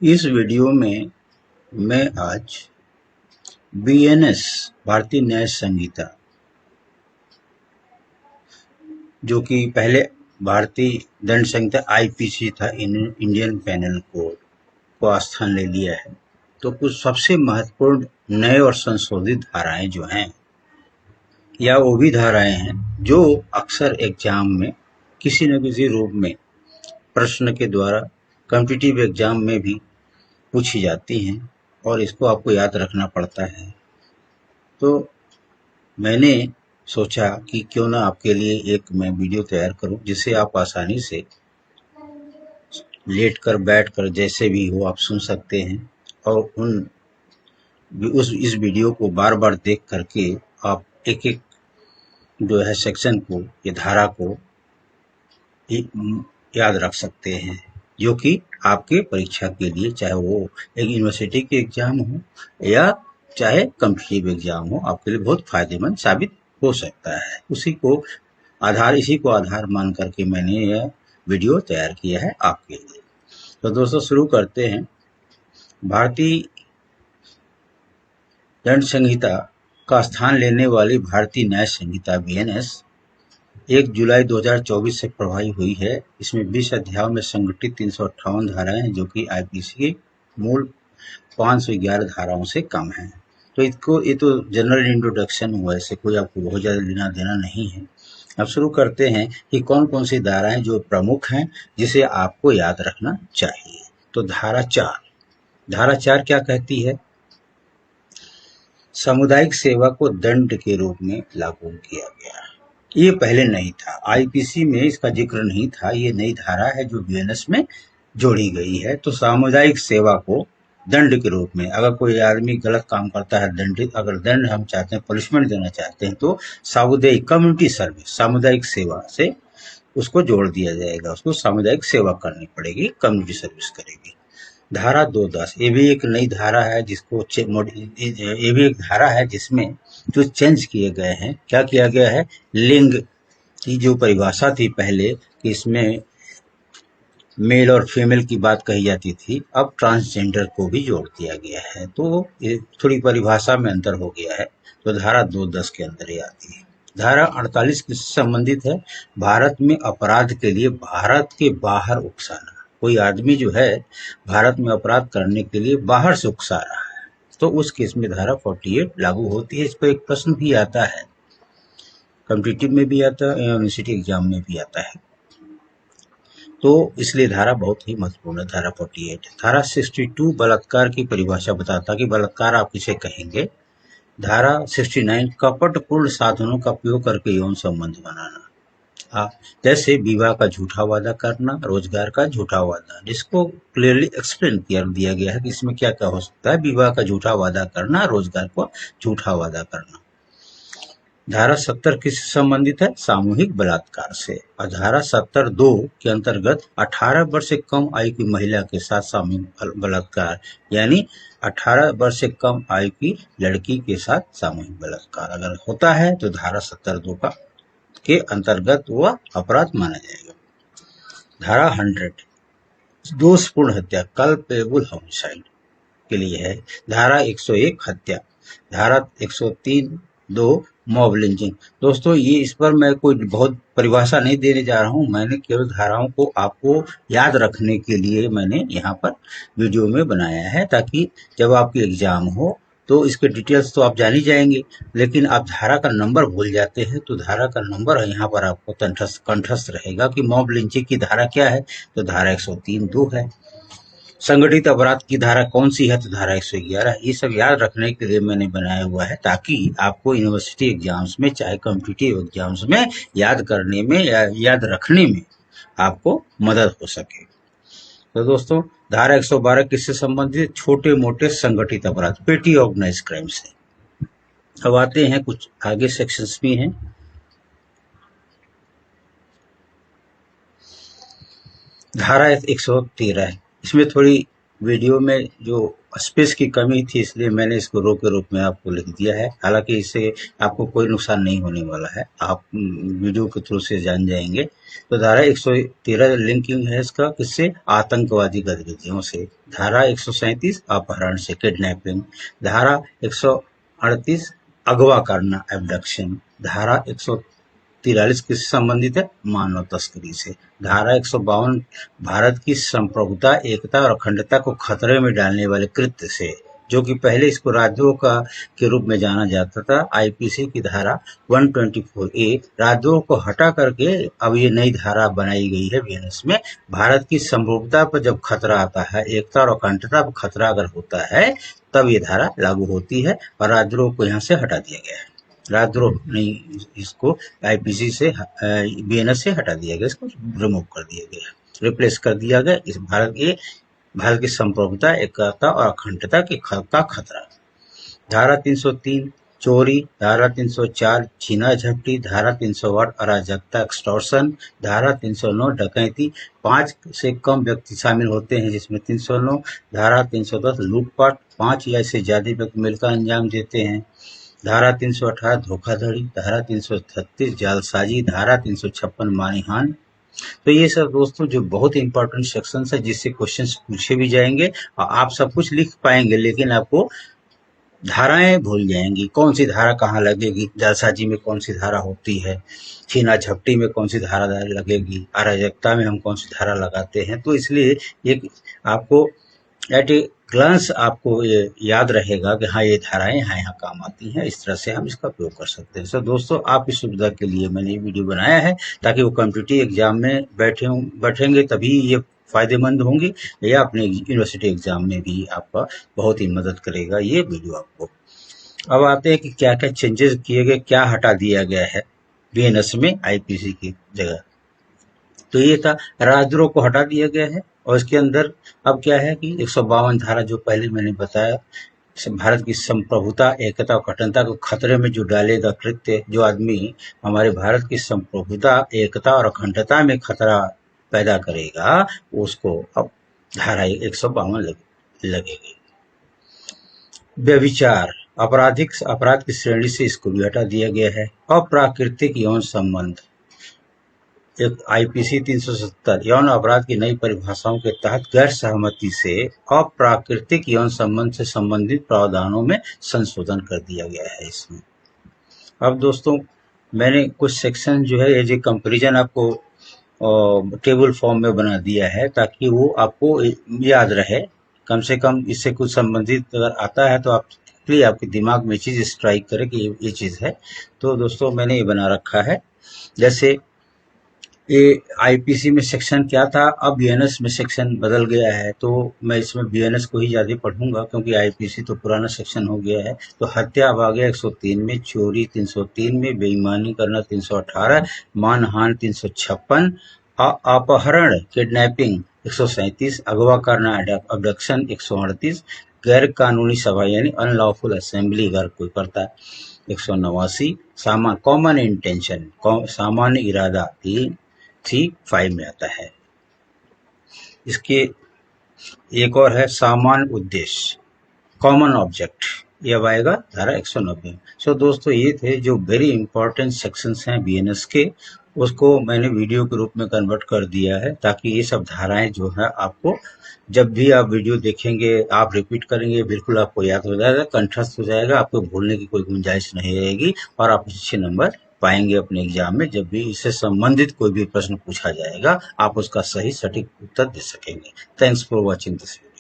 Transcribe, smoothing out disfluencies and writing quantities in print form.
इस वीडियो में मैं आज बीएनएस भारतीय न्याय संहिता जो कि पहले भारतीय दंड संहिता आईपीसी था, इंडियन पेनल कोड को स्थान ले लिया है। तो कुछ सबसे महत्वपूर्ण नए और संशोधित धाराएं जो हैं या वो भी धाराएं हैं जो अक्सर एग्जाम में किसी न किसी रूप में प्रश्न के द्वारा कॉम्पिटिटिव एग्जाम में भी पूछी जाती हैं और इसको आपको याद रखना पड़ता है। तो मैंने सोचा कि क्यों ना आपके लिए एक मैं वीडियो तैयार करूं जिसे आप आसानी से लेट कर बैठ कर जैसे भी हो आप सुन सकते हैं और इस वीडियो को बार बार देख करके आप एक एक जो है सेक्शन को या धारा को याद रख सकते हैं, जो कि आपके परीक्षा के लिए, चाहे वो एक यूनिवर्सिटी के एग्जाम हो या चाहे कॉम्पिटिटिव एग्जाम हो, आपके लिए बहुत फायदेमंद साबित हो सकता है। इसी को आधार मान करके मैंने यह वीडियो तैयार किया है आपके लिए। तो दोस्तों शुरू करते हैं। भारतीय दंड संहिता का स्थान लेने वाली भारतीय न्याय संहिता बीएनएस 1 जुलाई 2024 से प्रभावी हुई है। इसमें 20 अध्यायों में संगठित 358 धाराएं हैं जो कि आईपीसी की मूल 511 धाराओं से कम है। तो ये तो जनरल इंट्रोडक्शन हुआ, इससे कोई आपको बहुत ज़्यादा लेना देना नहीं है। अब शुरू करते हैं कि कौन कौन सी धाराएं जो प्रमुख हैं जिसे आपको याद रखना चाहिए। तो धारा 4 क्या कहती है? सामुदायिक सेवा को दंड के रूप में लागू किया गया। ये पहले नहीं था, आईपीसी में इसका जिक्र नहीं था। ये नई धारा है जो बीएनएस में जोड़ी गई है। तो सामुदायिक सेवा को दंड के रूप में, अगर कोई आदमी गलत काम करता है दंडित, अगर दंड हम चाहते हैं, पनिशमेंट देना चाहते हैं, तो सामुदायिक कम्युनिटी सर्विस, सामुदायिक सेवा से उसको जोड़ दिया जाएगा। उसको सामुदायिक सेवा करनी पड़ेगी, कम्युनिटी सर्विस करेगी। धारा 210 ये भी एक नई धारा है ये भी एक धारा है जिसमें जो चेंज किए गए हैं। क्या किया गया है? लिंग की जो परिभाषा थी पहले कि इसमें मेल और फीमेल की बात कही जाती थी, अब ट्रांसजेंडर को भी जोड़ दिया गया है। तो ये थोड़ी परिभाषा में अंतर हो गया है। तो धारा 210 के अंदर ही आती है। धारा 48 किससे संबंधित है? भारत में अपराध के लिए भारत के बाहर उकसाना। कोई आदमी जो है भारत में अपराध करने के लिए बाहर से उकसा रहा है, तो उस केस में धारा 48 लागू होती है। इस पर एक प्रश्न भी आता है, कॉम्पिटिटिव में भी आता है, यूनिवर्सिटी एग्जाम में भी आता है। तो इसलिए धारा बहुत ही महत्वपूर्ण है, धारा 48। धारा 62 बलात्कार की परिभाषा बताता कि बलात्कार आप किसे कहेंगे। धारा 69 कपटपूर्ण साधनों का उपयोग करके यौन संबंध बनाना। जैसे विवाह का झूठा वादा करना, रोजगार का झूठा वादा, जिसको क्लियरली एक्सप्लेन कर दिया गया है कि इसमें क्या क्या हो सकता है। विवाह का झूठा वादा करना, रोजगार को झूठा वादा करना। धारा 70 किससे संबंधित है? सामूहिक बलात्कार से। और धारा 70(2) के अंतर्गत 18 वर्ष से कम आयु की महिला के साथ सामूहिक बलात्कार, यानी 18 वर्ष से कम आयु की लड़की के साथ सामूहिक बलात्कार अगर होता है तो धारा 70(2) के अंतर्गत वह अपराध माना जाएगा। धारा 100 दोषपूर्ण हत्या, कल्पेबल होमिसाइड के लिए है। धारा 101 हत्या। धारा 103(2) मॉब लिंचिंग। दोस्तों ये इस पर मैं कोई बहुत परिभाषा नहीं देने जा रहा हूं, मैंने केवल धाराओं को आपको याद रखने के लिए मैंने यहाँ पर वीडियो में बनाया है, ताकि जब आपकी एग्जाम हो तो इसके डिटेल्स तो आप जान ही जाएंगे, लेकिन आप धारा का नंबर भूल जाते हैं। तो धारा का नंबर यहाँ पर आपको कंठस्थ रहेगा कि मॉब लिंचिंग की धारा क्या है। तो धारा 103(2) है। संगठित अपराध की धारा कौन सी है? तो धारा 111। ये सब याद रखने के लिए मैंने बनाया हुआ है, ताकि आपको यूनिवर्सिटी एग्जाम्स में, चाहे कॉम्पिटिटिव एग्जाम्स में याद करने में या याद रखने में आपको मदद हो सके। तो दोस्तों धारा 112 किससे संबंधित? छोटे मोटे संगठित अपराध, पेटी ऑर्गेनाइज क्राइम से। अब आते हैं कुछ आगे सेक्शंस भी हैं। धारा 113 है। इसमें थोड़ी वीडियो में जो स्पेस की कमी थी, इसलिए मैंने इसको रो के रूप में आपको लिख दिया है। हालांकि इससे आपको कोई नुकसान नहीं होने वाला है, आप वीडियो के थ्रू से जान जाएंगे। तो धारा 113 लिंकिंग है इसका किससे, आतंकवादी गतिविधियों से। धारा 137 अपहरण से, किडनैपिंग। धारा 138 अगवा करना, एबडक्शन। धारा 143 किससे संबंधित है, मानव तस्करी से। धारा 152 भारत की संप्रभुता, एकता और अखंडता को खतरे में डालने वाले कृत्य से, जो कि पहले इसको राज्यों का के रूप में जाना जाता था। आईपीसी की धारा 124A राज्यों को हटा करके अब ये नई धारा बनाई गई है बीएनएस में। भारत की संप्रभुता पर जब खतरा आता है, एकता और अखंडता पर खतरा अगर होता है, तब ये धारा लागू होती है और राज्यों को यहाँ से हटा दिया गया है। राजद्रोह नहीं, इसको आईपीसी से बीएनएस से हटा दिया गया, इसको रिमूव कर दिया गया, रिप्लेस कर दिया गया। इस भारत की संप्रभुता, एकता और अखंडता का खतरा। धारा 303 चोरी, धारा 304 छीना झपटी, धारा 308 अराजकता एक्सटॉर्शन, धारा 309 डकैती, 5 से कम व्यक्ति शामिल होते हैं जिसमें 309। धारा 310 लूटपाट, 5 या इससे ज्यादा व्यक्ति मिलकर अंजाम देते हैं। धारा 318 धोखाधड़ी, धारा 336 जालसाजी, धारा 356 मानहानि। तो ये सब दोस्तों जो बहुत इंपॉर्टेंट सेक्शंस है, जिससे क्वेश्चंस पूछे भी जाएंगे और आप सब कुछ लिख पाएंगे, लेकिन आपको धाराएं भूल जाएंगी। कौन सी धारा कहाँ लगेगी, जालसाजी में कौन सी धारा होती है, छीना झपटी में कौन सी धारा लगेगी, अराजकता में हम कौन सी धारा लगाते हैं। तो इसलिए ये आपको एट ए ग्लांस आपको ये याद रहेगा कि हाँ ये धाराएं यहाँ काम आती हैं, इस तरह से हम इसका उपयोग कर सकते हैं। सो दोस्तों, आपकी सुविधा के लिए मैंने ये वीडियो बनाया है ताकि वो कॉम्पिटिटिव एग्जाम में बैठेंगे तभी ये फायदेमंद होंगी, या अपने यूनिवर्सिटी एग्जाम में भी आपका बहुत ही मदद करेगा ये वीडियो आपको। अब आते हैं कि क्या क्या चेंजेस किए गए, क्या हटा दिया गया है बीएनएस में आईपीसी की जगह। तो ये था, राजद्रोह को हटा दिया गया है और इसके अंदर अब क्या है कि 152 धारा जो पहले मैंने बताया, भारत की संप्रभुता, एकता और अखंडता को खतरे में जो डालेगा कृत्य, जो आदमी हमारे भारत की संप्रभुता, एकता और अखंडता में खतरा पैदा करेगा, उसको अब धारा 152 लगेगी। व्यभिचार, अपराध की श्रेणी से इसको भी हटा दिया गया है। अप्राकृतिक यौन संबंध, एक आईपीसी 370 यौन अपराध की नई परिभाषाओं के तहत गैर सहमति से अप्राकृतिक यौन संबंध से संबंधित प्रावधानों में संशोधन कर दिया गया है इसमें। अब दोस्तों, मैंने कुछ सेक्शन जो है ये कंपेरिजन आपको टेबल फॉर्म में बना दिया है ताकि वो आपको याद रहे, कम से कम इससे कुछ संबंधित अगर आता है तो आप प्लीज आपके दिमाग में चीज स्ट्राइक करे कि ये चीज है। तो दोस्तों, मैंने ये बना रखा है। जैसे ये आईपीसी में सेक्शन क्या था, अब बीएनएस में सेक्शन बदल गया है, तो मैं इसमें बीएनएस को ही ज्यादा पढ़ूंगा क्योंकि आईपीसी तो पुराना सेक्शन हो गया है। तो हत्या अब आ गया 103 में, चोरी 303 में, बेईमानी करना 318, मानहानि 356, अपहरण किडनैपिंग 137, अगवा करना अबडक्शन 138, गैर कानूनी सभा यानी अनलॉफुल असेंबली अगर कोई करता है 189, कॉमन इंटेंशन सामान्य इरादा 335 में आता है। इसके एक और है सामान्य उद्देश्य, कॉमन ऑब्जेक्ट, ये अब आएगा धारा 190। सो दोस्तों, ये थे जो वेरी इंपॉर्टेंट सेक्शंस हैं बीएनएस के, उसको मैंने वीडियो के रूप में कन्वर्ट कर दिया है ताकि ये सब धाराएं जो है आपको जब भी आप वीडियो देखेंगे, आप रिपीट करेंगे, बिल्कुल आपको याद हो जाएगा, कंठस्थ हो जाएगा, आपको भूलने की कोई गुंजाइश नहीं रहेगी और आप अच्छे नंबर पाएंगे अपने एग्जाम में। जब भी इससे संबंधित कोई भी प्रश्न पूछा जाएगा, आप उसका सही सटीक उत्तर दे सकेंगे। Thanks for watching this video.